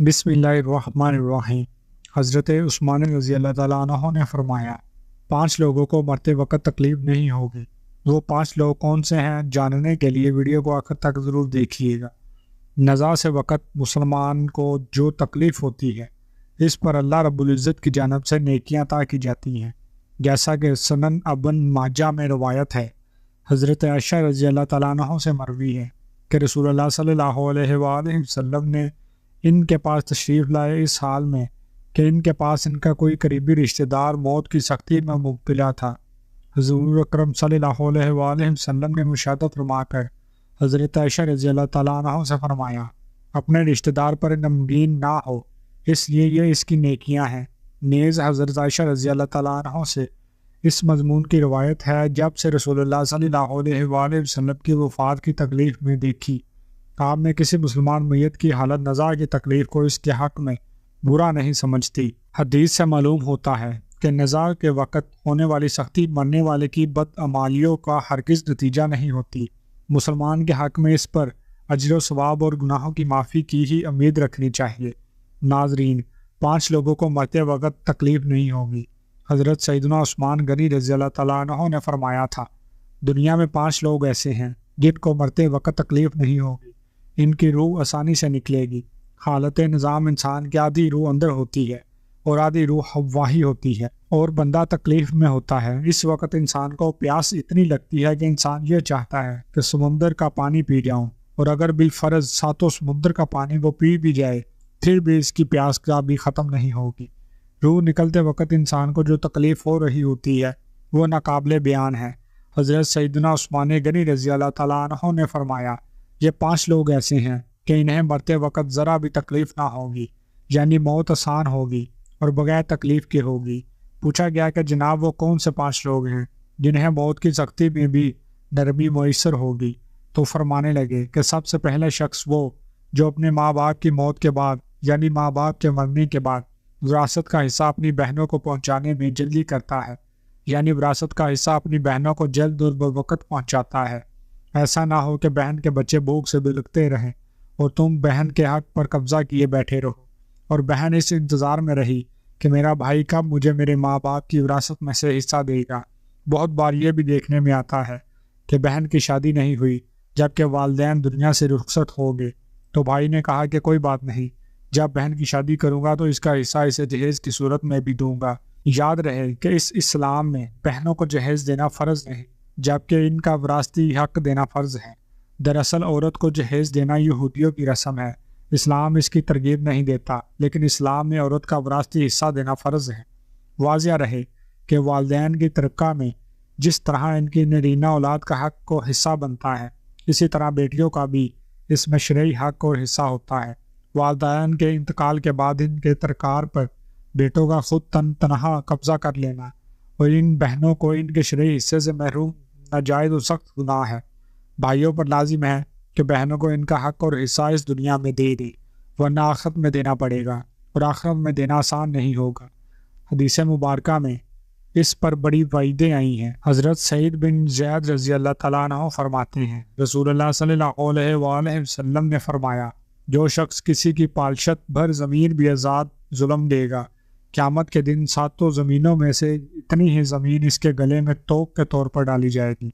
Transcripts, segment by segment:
بسم اللہ الرحمن الرحیم۔ حضرت عثمان رضی اللہ تعالیٰ عنہ نے فرمایا 5 لوگوں کو مرتے وقت تکلیف نہیں ہوگی۔ وہ 5 لوگ کون سے ہیں جاننے کے لیے ویڈیو کو آخر تک ضرور دیکھیے گا۔ نزا سے وقت مسلمان کو جو تکلیف ہوتی ہے اس پر اللہ رب العزت کی جانب سے نیکیاں عطا کی جاتی ہیں، جیسا کہ سنن ابن ماجہ میں روایت ہے۔ حضرت عائشہ رضی اللہ تعالیٰ عنہ سے مروی ہے کہ رسول اللہ صلی اللہ علیہ وآلہ وسلم نے ان کے پاس تشریف لائے اس حال میں کہ ان کے پاس ان کا کوئی قریبی رشتہ دار موت کی سختی میں مبتلا تھا۔ حضور اکرم صلی اللہ علیہ وآلہ وسلم نے مشاہدہ فرما کر حضرت عائشہ رضی اللہ تعالیٰ عنہ سے فرمایا اپنے رشتہ دار پر غمگین نہ ہو، اس لیے یہ اس کی نیکیاں ہیں۔ نیز حضرت عائشہ رضی اللہ تعالیٰ عنہ سے اس مضمون کی روایت ہے جب سے رسول اللہ صلی اللہ علیہ وآلہ وسلم کی وفات کی تکلیف میں دیکھی، آپ نے کسی مسلمان میت کی حالت نزا کی تکلیف کو اس کے حق میں برا نہیں سمجھتی۔ حدیث سے معلوم ہوتا ہے کہ نزا کے وقت ہونے والی سختی مرنے والے کی بدعمالیوں کا ہرگز نتیجہ نہیں ہوتی۔ مسلمان کے حق میں اس پر اجر و ثواب اور گناہوں کی معافی کی ہی امید رکھنی چاہیے۔ ناظرین، 5 لوگوں کو مرتے وقت تکلیف نہیں ہوگی۔ حضرت سیدنا عثمان غنی رضی اللہ تعالیٰ عنہ نے فرمایا تھا دنیا میں 5 لوگ ایسے ہیں جن کو مرتے وقت تکلیف نہیں ہوگی، ان کی روح آسانی سے نکلے گی۔ حالت نظام انسان کی آدھی روح اندر ہوتی ہے اور آدھی روح ہواہی ہوتی ہے اور بندہ تکلیف میں ہوتا ہے۔ اس وقت انسان کو پیاس اتنی لگتی ہے کہ انسان یہ چاہتا ہے کہ سمندر کا پانی پی جاؤں، اور اگر بالفرض 7 سمندر کا پانی وہ پی بھی جائے پھر بھی اس کی پیاس کا بھی ختم نہیں ہوگی۔ روح نکلتے وقت انسان کو جو تکلیف ہو رہی ہوتی ہے وہ ناقابل بیان ہے۔ حضرت سیدنا عثمان غنی رضی اللہ تعالیٰ عنہ نے فرمایا یہ 5 لوگ ایسے ہیں کہ انہیں مرتے وقت ذرا بھی تکلیف نہ ہوگی، یعنی موت آسان ہوگی اور بغیر تکلیف کے ہوگی۔ پوچھا گیا کہ جناب وہ کون سے 5 لوگ ہیں جنہیں موت کی سختی میں بھی نرمی میسر ہوگی؟ تو فرمانے لگے کہ سب سے پہلا شخص وہ جو اپنے ماں باپ کی موت کے بعد، یعنی ماں باپ کے مرنے کے بعد وراثت کا حصہ اپنی بہنوں کو پہنچانے میں جلدی کرتا ہے، یعنی وراثت کا حصہ اپنی بہنوں کو جلد اور بوقت پہنچاتا ہے۔ ایسا نہ ہو کہ بہن کے بچے بھوک سے بلکتے رہیں اور تم بہن کے حق پر قبضہ کیے بیٹھے رہو، اور بہن اس انتظار میں رہی کہ میرا بھائی کب مجھے میرے ماں باپ کی وراثت میں سے حصہ دے گا۔ بہت بار یہ بھی دیکھنے میں آتا ہے کہ بہن کی شادی نہیں ہوئی جبکہ والدین دنیا سے رخصت ہو گئے تو بھائی نے کہا کہ کوئی بات نہیں، جب بہن کی شادی کروں گا تو اس کا حصہ اسے جہیز کی صورت میں بھی دوں گا۔ یاد رہے کہ اس اسلام میں بہنوں کو جہیز دینا فرض نہیں جبکہ ان کا وراثتی حق دینا فرض ہے۔ دراصل عورت کو جہیز دینا یہودیوں کی رسم ہے، اسلام اس کی ترغیب نہیں دیتا، لیکن اسلام میں عورت کا وراثتی حصہ دینا فرض ہے۔ واضح رہے کہ والدین کی ترکہ میں جس طرح ان کی نرینہ اولاد کا حق کو حصہ بنتا ہے، اسی طرح بیٹیوں کا بھی اس میں شرعی حق اور حصہ ہوتا ہے۔ والدین کے انتقال کے بعد ان کے ترکار پر بیٹوں کا خود تنہا قبضہ کر لینا اور ان بہنوں کو ان کے شرعی حصے سے محروم ناجائز و سخت گناہ ہے۔ بھائیوں پر لازم ہے کہ بہنوں کو ان کا حق اور حصہ اس دنیا میں دے دیں، ورنہ آخرت میں دینا پڑے گا، اور آخرت میں دینا آسان نہیں ہوگا۔ حدیث مبارکہ میں اس پر بڑی وعیدیں آئی ہیں۔ حضرت سعید بن زید رضی اللہ تعالیٰ عنہ فرماتے ہیں رسول اللہ صلی اللہ علیہ وآلہ وسلم نے فرمایا جو شخص کسی کی پالشت بھر زمین بھی آزاد ظلم دے گا، قیامت کے دن 7 زمینوں میں سے اتنی ہی زمین اس کے گلے میں توق کے طور پر ڈالی جائے گی۔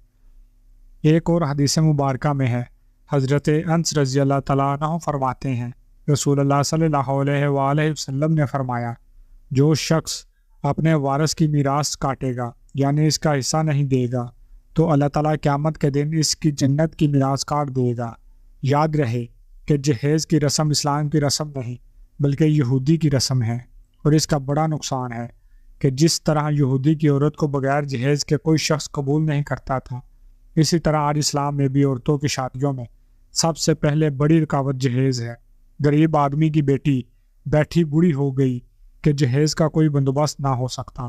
ایک اور حدیث مبارکہ میں ہے، حضرت انس رضی اللہ تعالیٰ عنہ فرماتے ہیں رسول اللہ صلی اللہ علیہ وآلہ وسلم نے فرمایا جو شخص اپنے وارث کی میراث کاٹے گا، یعنی اس کا حصہ نہیں دے گا، تو اللہ تعالیٰ قیامت کے دن اس کی جنت کی میراث کاٹ دے گا۔ یاد رہے کہ جہیز کی رسم اسلام کی رسم نہیں بلکہ یہودی کی رسم ہے، اور اس کا بڑا نقصان ہے کہ جس طرح یہودی کی عورت کو بغیر جہیز کے کوئی شخص قبول نہیں کرتا تھا، اسی طرح آج اسلام میں بھی عورتوں کی شادیوں میں سب سے پہلے بڑی رکاوٹ جہیز ہے۔ غریب آدمی کی بیٹی بیٹھی بوڑھی ہو گئی کہ جہیز کا کوئی بندوبست نہ ہو سکتا۔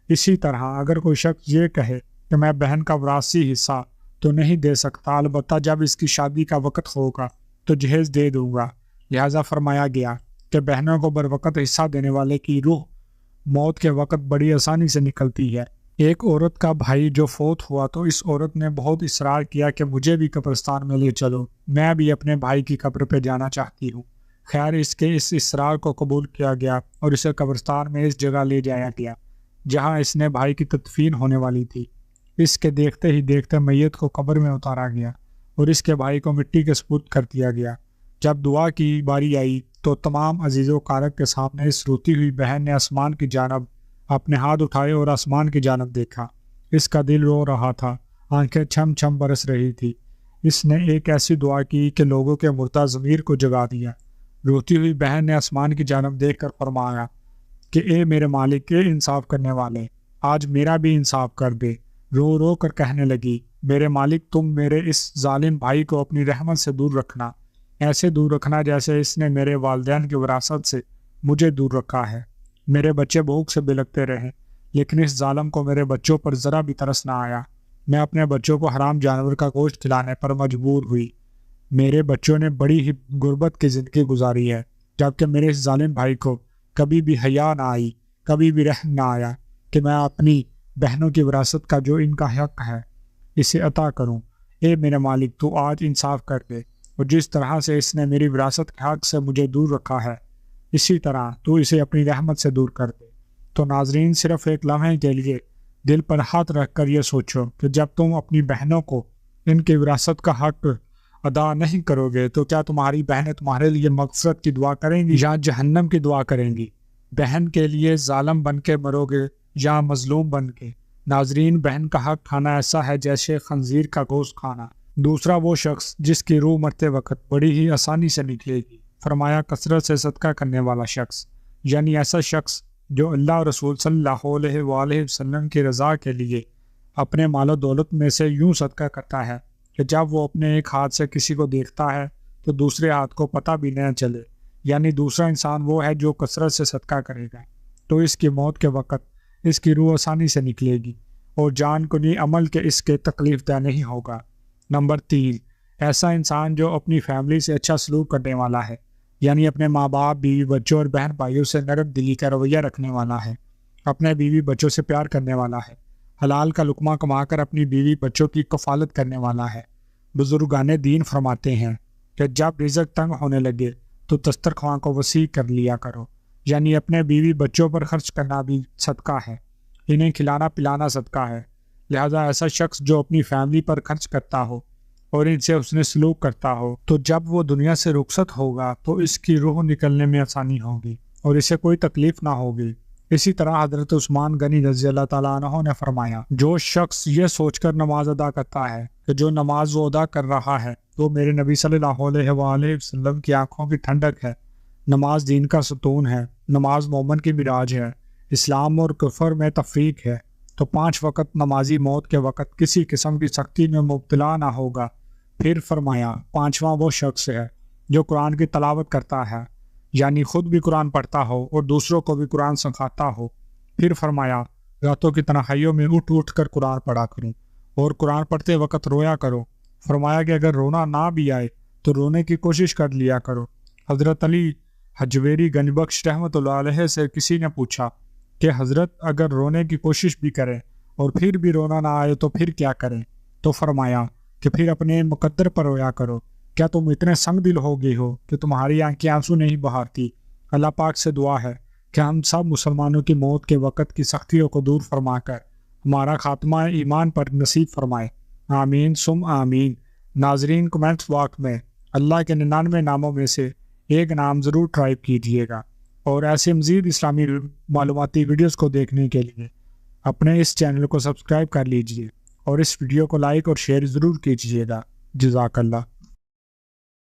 اسی طرح اگر کوئی شخص یہ کہے کہ میں بہن کا وراثتی حصہ تو نہیں دے سکتا، البتہ جب اس کی شادی کا وقت ہوگا تو جہیز دے دوں گا، لہٰذا فرمایا گیا کہ بہنوں کو بروقت حصہ دینے والے کی روح موت کے وقت بڑی آسانی سے نکلتی ہے۔ ایک عورت کا بھائی جو فوت ہوا تو اس عورت نے بہت اصرار کیا کہ مجھے بھی قبرستان میں لے چلو، میں بھی اپنے بھائی کی قبر پہ جانا چاہتی ہوں۔ خیر اس کے اس اصرار کو قبول کیا گیا اور اسے قبرستان میں اس جگہ لے جایا گیا جہاں اس نے بھائی کی تدفین ہونے والی تھی۔ اس کے دیکھتے ہی دیکھتے میت کو قبر میں اتارا گیا اور اس کے بھائی کو مٹی کے سپرد کر دیا گیا۔ جب دعا کی باری آئی تو تمام عزیز و اقارب کے سامنے اس روتی ہوئی بہن نے آسمان کی جانب اپنے ہاتھ اٹھائے اور آسمان کی جانب دیکھا۔ اس کا دل رو رہا تھا، آنکھیں چھم چھم برس رہی تھی۔ اس نے ایک ایسی دعا کی کہ لوگوں کے مردہ ضمیر کو جگا دیا۔ روتی ہوئی بہن نے آسمان کی جانب دیکھ کر فرمایا کہ اے میرے مالک، اے انصاف کرنے والے، آج میرا بھی انصاف کر دے۔ رو رو کر کہنے لگی، میرے مالک تم میرے اس ظالم بھائی کو اپنی رحمت سے دور رکھنا، ایسے دور رکھنا جیسے اس نے میرے والدین کی وراثت سے مجھے دور رکھا ہے۔ میرے بچے بھوک سے بلکتے رہے لیکن اس ظالم کو میرے بچوں پر ذرا بھی ترس نہ آیا۔ میں اپنے بچوں کو حرام جانور کا گوشت کھلانے پر مجبور ہوئی۔ میرے بچوں نے بڑی ہی غربت کی زندگی گزاری ہے، جبکہ میرے اس ظالم بھائی کو کبھی بھی حیا نہ آئی، کبھی بھی رحم نہ آیا کہ میں اپنی بہنوں کی وراثت کا جو ان کا حق ہے اسے عطا کروں۔ اے میرے مالک تو آج انصاف کر دے، اور جس طرح سے اس نے میری وراثت کے حق سے مجھے دور رکھا ہے اسی طرح تو اسے اپنی رحمت سے دور کر دے۔ تو ناظرین، صرف ایک لمحے کے لیے دل پر ہاتھ رکھ کر یہ سوچو کہ جب تم اپنی بہنوں کو ان کی وراثت کا حق ادا نہیں کرو گے تو کیا تمہاری بہنیں تمہارے لیے مغفرت کی دعا کریں گی یا جہنم کی دعا کریں گی؟ بہن کے لیے ظالم بن کے مرو گے یا مظلوم بن کے؟ ناظرین، بہن کا حق کھانا ایسا ہے جیسے خنزیر کا گوشت کھانا۔ دوسرا وہ شخص جس کی روح مرتے وقت بڑی ہی آسانی سے نکلے گی، فرمایا کثرت سے صدقہ کرنے والا شخص، یعنی ایسا شخص جو اللہ اور رسول صلی اللہ علیہ وآلہ وسلم کی رضا کے لیے اپنے مال و دولت میں سے یوں صدقہ کرتا ہے کہ جب وہ اپنے ایک ہاتھ سے کسی کو دیکھتا ہے تو دوسرے ہاتھ کو پتہ بھی نہ چلے، یعنی دوسرا انسان وہ ہے جو کثرت سے صدقہ کرے گا تو اس کی موت کے وقت اس کی روح آسانی سے نکلے گی اور جان کنی عمل کے اس کے تکلیف دہ نہیں ہوگا۔ نمبر 3، ایسا انسان جو اپنی فیملی سے اچھا سلوک کرنے والا ہے، یعنی اپنے ماں باپ، بیوی بچوں اور بہن بھائیوں سے نرم دلی کا رویہ رکھنے والا ہے، اپنے بیوی بچوں سے پیار کرنے والا ہے، حلال کا لقمہ کما کر اپنی بیوی بچوں کی کفالت کرنے والا ہے۔ بزرگان دین فرماتے ہیں کہ جب رزق تنگ ہونے لگے تو دسترخوان کو وسیع کر لیا کرو، یعنی اپنے بیوی بچوں پر خرچ کرنا بھی صدقہ ہے، انہیں کھلانا پلانا صدقہ ہے۔ لہذا ایسا شخص جو اپنی فیملی پر خرچ کرتا ہو اور ان سے حسن سلوک کرتا ہو تو جب وہ دنیا سے رخصت ہوگا تو اس کی روح نکلنے میں آسانی ہوگی اور اسے کوئی تکلیف نہ ہوگی۔ اسی طرح حضرت عثمان غنی رضی اللہ تعالیٰ عنہ نے فرمایا، جو شخص یہ سوچ کر نماز ادا کرتا ہے کہ جو نماز وہ ادا کر رہا ہے وہ میرے نبی صلی اللہ علیہ وآلہ وسلم کی آنکھوں کی ٹھنڈک ہے، نماز دین کا ستون ہے، نماز مومن کی معراج ہے، اسلام اور کفر میں تفریق ہے، تو 5 وقت نمازی موت کے وقت کسی قسم کی سختی میں مبتلا نہ ہوگا۔ پھر فرمایا، 5واں وہ شخص ہے جو قرآن کی تلاوت کرتا ہے، یعنی خود بھی قرآن پڑھتا ہو اور دوسروں کو بھی قرآن سکھاتا ہو۔ پھر فرمایا، راتوں کی تنہائیوں میں اٹھ اٹھ کر قرآن پڑھا کروں اور قرآن پڑھتے وقت رویا کرو۔ فرمایا کہ اگر رونا نہ بھی آئے تو رونے کی کوشش کر لیا کرو۔ حضرت علی حجویری گنج بخش رحمۃ اللہ علیہ سے کسی نے پوچھا کہ حضرت اگر رونے کی کوشش بھی کریں اور پھر بھی رونا نہ آئے تو پھر کیا کریں؟ تو فرمایا کہ پھر اپنے مقدر پر رویا کرو۔ کیا تم اتنے سنگ دل ہو گئے ہو کہ تمہاری آنکھیں آنسو نہیں بہاتی؟ اللہ پاک سے دعا ہے کہ ہم سب مسلمانوں کی موت کے وقت کی سختیوں کو دور فرما کر ہمارا خاتمہ ایمان پر نصیب فرمائے، آمین ثم آمین۔ ناظرین، کمنٹس باکس میں اللہ کے 99 ناموں میں سے ایک نام ضرور ٹائپ کیجیے گا، اور ایسے مزید اسلامی معلوماتی ویڈیوز کو دیکھنے کے لیے اپنے اس چینل کو سبسکرائب کر لیجیے اور اس ویڈیو کو لائک اور شیئر ضرور کیجیے گا۔ جزاک اللہ۔